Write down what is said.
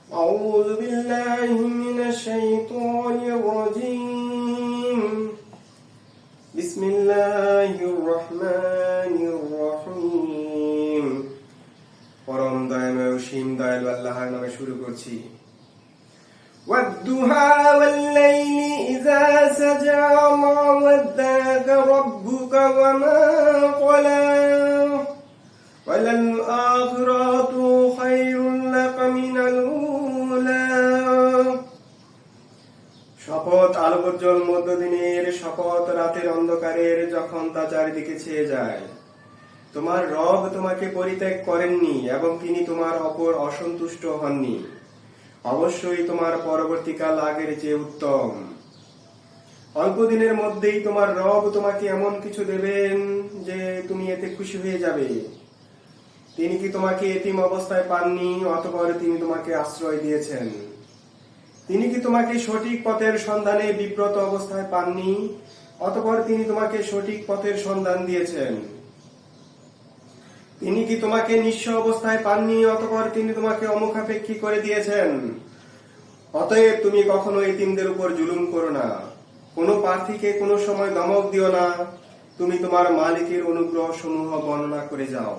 أعوذ بالله من الشيطان الرجيم بسم الله الرحمن الرحيم পরম দয়াময় অসীম দয়ালু আল্লাহর নামে শুরু করছি। والضحى والليل إذا سجى ما ودعك ربك وما قلى وللآخرة خير لك من الأولى। শপথ আলোকোজ্জ্বল মধ্যদিনের, শপথ রাতের অন্ধকারের, যখন তা চারিদিকে ছেয়ে যায়। তোমার রব তোমাকে পরিত্যাগ করেননি এবং তিনি তোমার ওপর অসন্তুষ্ট হননি। অবশ্যই তোমার পরবর্তীকাল আগের চেয়ে উত্তম। অল্প দিনের মধ্যেই তোমার রব তোমাকে এমন কিছু দেবেন যে তুমি এতে খুশি হয়ে যাবে। তিনি কি তোমাকে এতিম অবস্থায় পাননি, অতঃপর তিনি তোমাকে আশ্রয় দিয়েছেন। তিনি কি তোমাকে সঠিক পথের সন্ধানে বিব্রত অবস্থায় পাননি, অতঃপর তিনি তোমাকে সঠিক পথের সন্ধান দিয়েছেন। তিনি কি তোমাকে নিঃস্ব অবস্থায় পাননি, অতঃপর তিনি তোমাকে অমুখাপেক্ষী করে দিয়েছেন। অতএব তুমি কখনো এতিমদের উপর জুলুম করো না, কোনো প্রার্থীকে কোনো সময় ধমক দিও না। তুমি তোমার মালিকের অনুগ্রহ সমূহ বর্ণনা করে যাও।